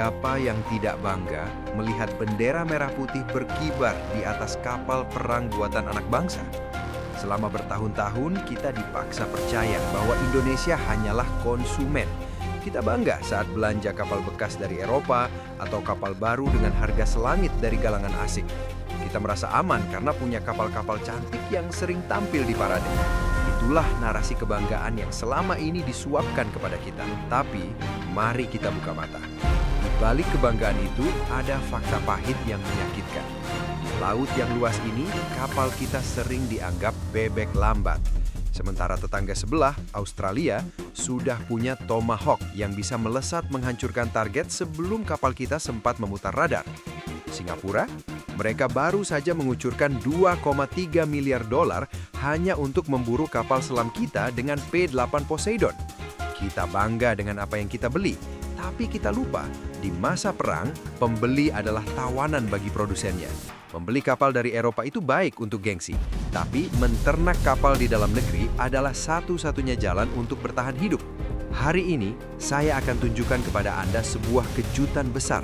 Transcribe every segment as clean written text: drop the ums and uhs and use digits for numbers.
Siapa yang tidak bangga melihat bendera merah putih berkibar di atas kapal perang buatan anak bangsa? Selama bertahun-tahun, kita dipaksa percaya bahwa Indonesia hanyalah konsumen. Kita bangga saat belanja kapal bekas dari Eropa atau kapal baru dengan harga selangit dari galangan asing. Kita merasa aman karena punya kapal-kapal cantik yang sering tampil di parade. Itulah narasi kebanggaan yang selama ini disuapkan kepada kita. Tapi, mari kita buka mata. Di balik kebanggaan itu, ada fakta pahit yang menyakitkan. Di laut yang luas ini, kapal kita sering dianggap bebek lambat. Sementara tetangga sebelah, Australia, sudah punya Tomahawk yang bisa melesat menghancurkan target sebelum kapal kita sempat memutar radar. Singapura, mereka baru saja mengucurkan 2,3 miliar dolar hanya untuk memburu kapal selam kita dengan P-8 Poseidon. Kita bangga dengan apa yang kita beli, tapi kita lupa, di masa perang, pembeli adalah tawanan bagi produsennya. Membeli kapal dari Eropa itu baik untuk gengsi, tapi menternak kapal di dalam negeri adalah satu-satunya jalan untuk bertahan hidup. Hari ini, saya akan tunjukkan kepada Anda sebuah kejutan besar.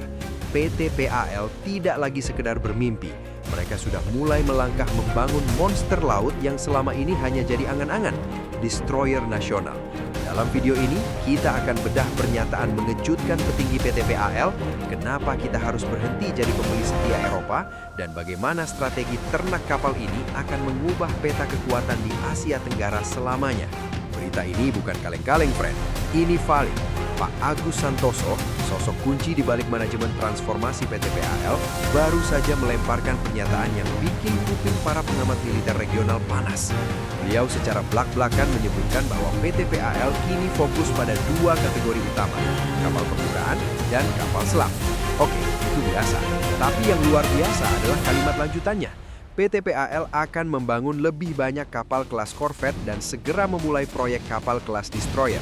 PT PAL tidak lagi sekedar bermimpi. Mereka sudah mulai melangkah membangun monster laut yang selama ini hanya jadi angan-angan, destroyer nasional. Dalam video ini, kita akan bedah pernyataan mengejutkan petinggi PT PAL, kenapa kita harus berhenti jadi pembeli setia Eropa, dan bagaimana strategi ternak kapal ini akan mengubah peta kekuatan di Asia Tenggara selamanya. Berita ini bukan kaleng-kaleng, friend. Ini valid. Pak Agus Santoso, sosok kunci di balik manajemen transformasi PT PAL, baru saja melemparkan pernyataan yang bikin kuping para pengamat militer regional panas. Beliau secara blak-blakan menyebutkan bahwa PT PAL kini fokus pada dua kategori utama, kapal permukaan dan kapal selam. Oke, itu biasa. Tapi yang luar biasa adalah kalimat lanjutannya. PT PAL akan membangun lebih banyak kapal kelas korvet dan segera memulai proyek kapal kelas destroyer.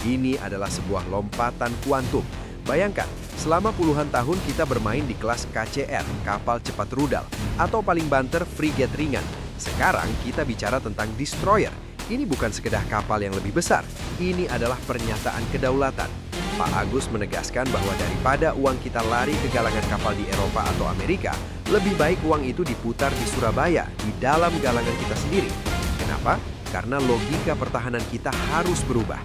Ini adalah sebuah lompatan kuantum. Bayangkan, selama puluhan tahun kita bermain di kelas KCR, kapal cepat rudal, atau paling banter frigate ringan. Sekarang kita bicara tentang destroyer. Ini bukan sekedar kapal yang lebih besar. Ini adalah pernyataan kedaulatan. Pak Agus menegaskan bahwa daripada uang kita lari ke galangan kapal di Eropa atau Amerika, lebih baik uang itu diputar di Surabaya, di dalam galangan kita sendiri. Kenapa? Karena logika pertahanan kita harus berubah.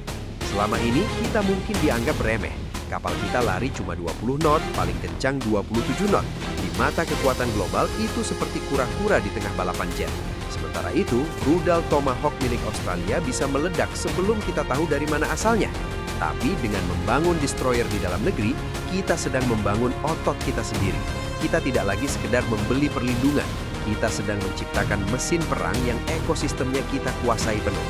Selama ini, kita mungkin dianggap remeh. Kapal kita lari cuma 20 knot, paling kencang 27 knot. Di mata kekuatan global, itu seperti kura-kura di tengah balapan jet. Sementara itu, rudal Tomahawk milik Australia bisa meledak sebelum kita tahu dari mana asalnya. Tapi dengan membangun destroyer di dalam negeri, kita sedang membangun otot kita sendiri. Kita tidak lagi sekedar membeli perlindungan. Kita sedang menciptakan mesin perang yang ekosistemnya kita kuasai penuh.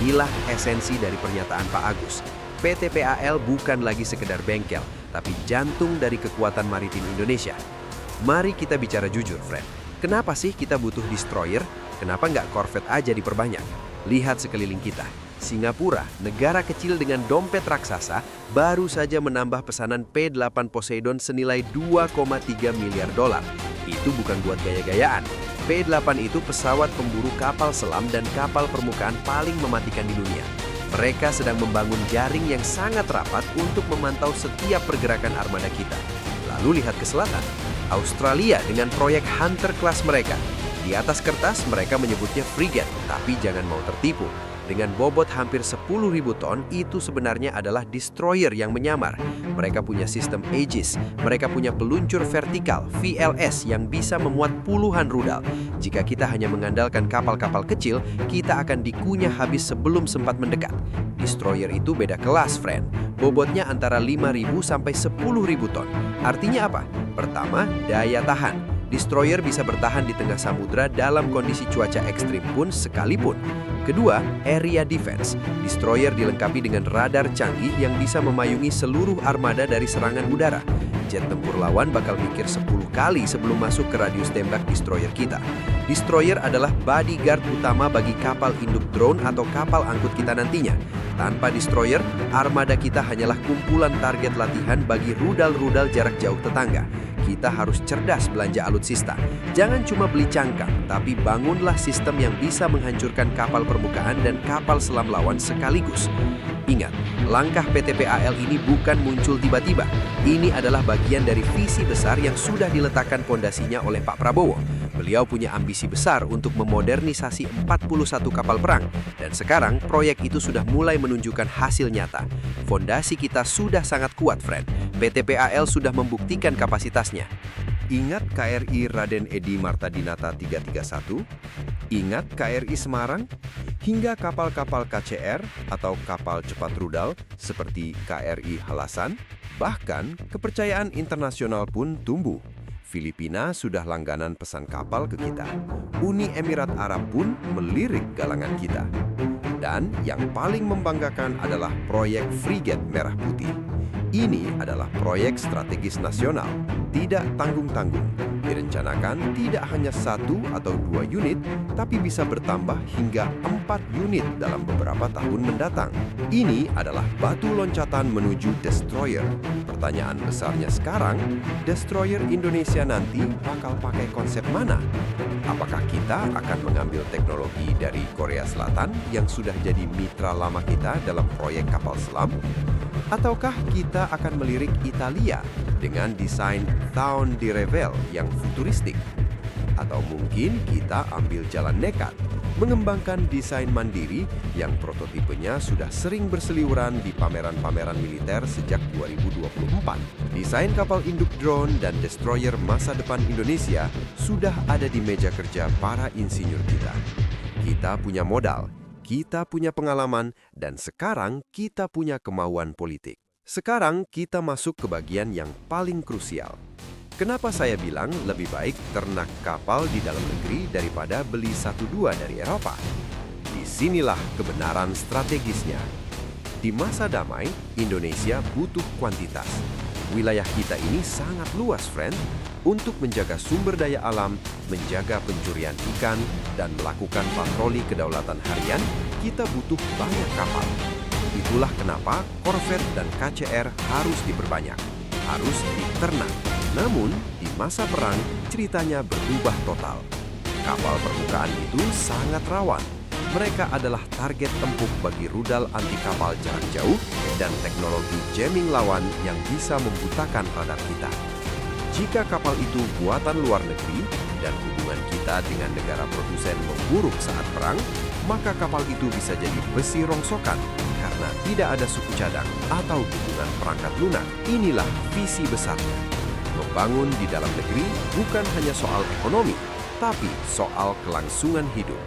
Inilah esensi dari pernyataan Pak Agus. PT PAL bukan lagi sekedar bengkel, tapi jantung dari kekuatan maritim Indonesia. Mari kita bicara jujur, friend. Kenapa sih kita butuh destroyer? Kenapa nggak korvet aja diperbanyak? Lihat sekeliling kita. Singapura, negara kecil dengan dompet raksasa, baru saja menambah pesanan P-8 Poseidon senilai 2,3 miliar dolar. Itu bukan buat gaya-gayaan. P-8 itu pesawat pemburu kapal selam dan kapal permukaan paling mematikan di dunia. Mereka sedang membangun jaring yang sangat rapat untuk memantau setiap pergerakan armada kita. Lalu lihat ke selatan, Australia dengan proyek Hunter Class mereka. Di atas kertas mereka menyebutnya frigate, tapi jangan mau tertipu. Dengan bobot hampir 10.000 ton, itu sebenarnya adalah destroyer yang menyamar. Mereka punya sistem Aegis, mereka punya peluncur vertikal, VLS, yang bisa memuat puluhan rudal. Jika kita hanya mengandalkan kapal-kapal kecil, kita akan dikunyah habis sebelum sempat mendekat. Destroyer itu beda kelas, friend. Bobotnya antara 5.000 sampai 10.000 ton. Artinya apa? Pertama, daya tahan. Destroyer bisa bertahan di tengah samudra dalam kondisi cuaca ekstrim pun sekalipun. Kedua, area defense. Destroyer dilengkapi dengan radar canggih yang bisa memayungi seluruh armada dari serangan udara. Jet tempur lawan bakal mikir 10 kali sebelum masuk ke radius tembak destroyer kita. Destroyer adalah bodyguard utama bagi kapal induk drone atau kapal angkut kita nantinya. Tanpa destroyer, armada kita hanyalah kumpulan target latihan bagi rudal-rudal jarak jauh tetangga. Kita harus cerdas belanja alutsista. Jangan cuma beli cangkang, tapi bangunlah sistem yang bisa menghancurkan kapal permukaan dan kapal selam lawan sekaligus. Ingat, langkah PT PAL ini bukan muncul tiba-tiba. Ini adalah bagian dari visi besar yang sudah diletakkan pondasinya oleh Pak Prabowo. Beliau punya ambisi besar untuk memodernisasi 41 kapal perang. Dan sekarang, proyek itu sudah mulai menunjukkan hasil nyata. Fondasi kita sudah sangat kuat, friend. PT PAL sudah membuktikan kapasitasnya. Ingat KRI Raden Edi Martadinata 331? Ingat KRI Semarang? Hingga kapal-kapal KCR atau kapal cepat rudal seperti KRI Halasan? Bahkan, kepercayaan internasional pun tumbuh. Filipina sudah langganan pesan kapal ke kita. Uni Emirat Arab pun melirik galangan kita. Dan yang paling membanggakan adalah proyek Frigate Merah Putih. Ini adalah proyek strategis nasional, tidak tanggung-tanggung. Direncanakan tidak hanya 1 atau 2 unit, tapi bisa bertambah hingga 4 unit dalam beberapa tahun mendatang. Ini adalah batu loncatan menuju destroyer. Pertanyaan besarnya sekarang, destroyer Indonesia nanti bakal pakai konsep mana? Apakah kita akan mengambil teknologi dari Korea Selatan yang sudah jadi mitra lama kita dalam proyek kapal selam? Ataukah kita akan melirik Italia dengan desain Thaon di Revel yang futuristik? Atau mungkin kita ambil jalan nekat, mengembangkan desain mandiri yang prototipenya sudah sering berseliweran di pameran-pameran militer sejak 2024. Desain kapal induk drone dan destroyer masa depan Indonesia sudah ada di meja kerja para insinyur kita. Kita punya modal, kita punya pengalaman, dan sekarang kita punya kemauan politik. Sekarang kita masuk ke bagian yang paling krusial. Kenapa saya bilang lebih baik ternak kapal di dalam negeri daripada beli 1-2 dari Eropa? Disinilah kebenaran strategisnya. Di masa damai, Indonesia butuh kuantitas. Wilayah kita ini sangat luas, friend. Untuk menjaga sumber daya alam, menjaga pencurian ikan, dan melakukan patroli kedaulatan harian, kita butuh banyak kapal. Itulah kenapa korvet dan KCR harus diperbanyak, harus diternak. Namun, di masa perang, ceritanya berubah total. Kapal permukaan itu sangat rawan. Mereka adalah target empuk bagi rudal anti kapal jarak jauh dan teknologi jamming lawan yang bisa membutakan radar kita. Jika kapal itu buatan luar negeri dan hubungan kita dengan negara produsen memburuk saat perang, maka kapal itu bisa jadi besi rongsokan karena tidak ada suku cadang atau dukungan perangkat lunak. Inilah visi besarnya. Membangun di dalam negeri bukan hanya soal ekonomi, tapi soal kelangsungan hidup.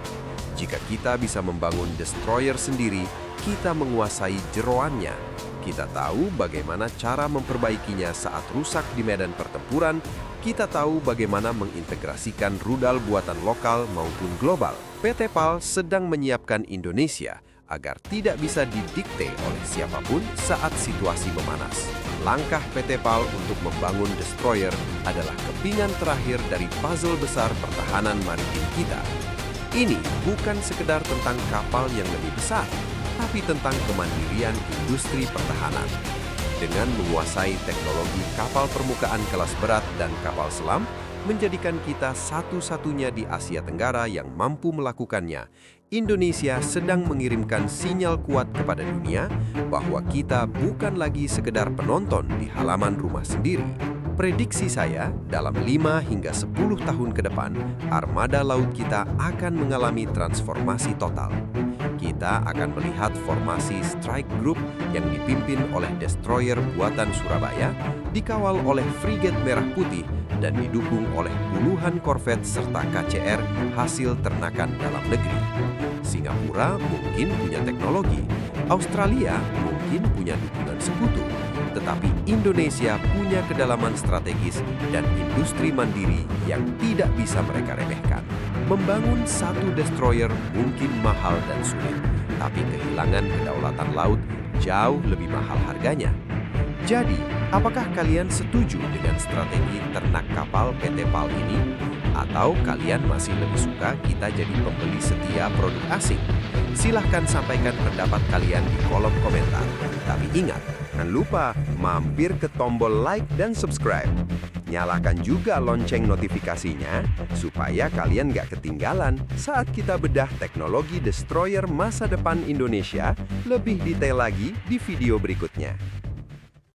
Jika kita bisa membangun destroyer sendiri, kita menguasai jeroannya. Kita tahu bagaimana cara memperbaikinya saat rusak di medan pertempuran. Kita tahu bagaimana mengintegrasikan rudal buatan lokal maupun global. PT PAL sedang menyiapkan Indonesia agar tidak bisa didikte oleh siapapun saat situasi memanas. Langkah PT PAL untuk membangun destroyer adalah kepingan terakhir dari puzzle besar pertahanan maritim kita. Ini bukan sekedar tentang kapal yang lebih besar, tapi tentang kemandirian industri pertahanan. Dengan menguasai teknologi kapal permukaan kelas berat dan kapal selam, menjadikan kita satu-satunya di Asia Tenggara yang mampu melakukannya. Indonesia sedang mengirimkan sinyal kuat kepada dunia bahwa kita bukan lagi sekedar penonton di halaman rumah sendiri. Prediksi saya, dalam 5 hingga 10 tahun ke depan, armada laut kita akan mengalami transformasi total. Kita akan melihat formasi strike group yang dipimpin oleh destroyer buatan Surabaya, dikawal oleh Frigate Merah Putih, dan didukung oleh puluhan korvet serta KCR hasil ternakan dalam negeri. Singapura mungkin punya teknologi, Australia mungkin punya dukungan sekutu, tetapi Indonesia punya kedalaman strategis dan industri mandiri yang tidak bisa mereka remehkan. Membangun satu destroyer mungkin mahal dan sulit, tapi kehilangan kedaulatan laut jauh lebih mahal harganya. Jadi, apakah kalian setuju dengan strategi ternak kapal PT PAL ini? Atau kalian masih lebih suka kita jadi pembeli setia produk asing? Silahkan sampaikan pendapat kalian di kolom komentar. Tapi ingat, Jangan lupa mampir ke tombol like dan subscribe. Nyalakan juga lonceng notifikasinya supaya kalian nggak ketinggalan saat kita bedah teknologi destroyer masa depan Indonesia lebih detail lagi di video berikutnya.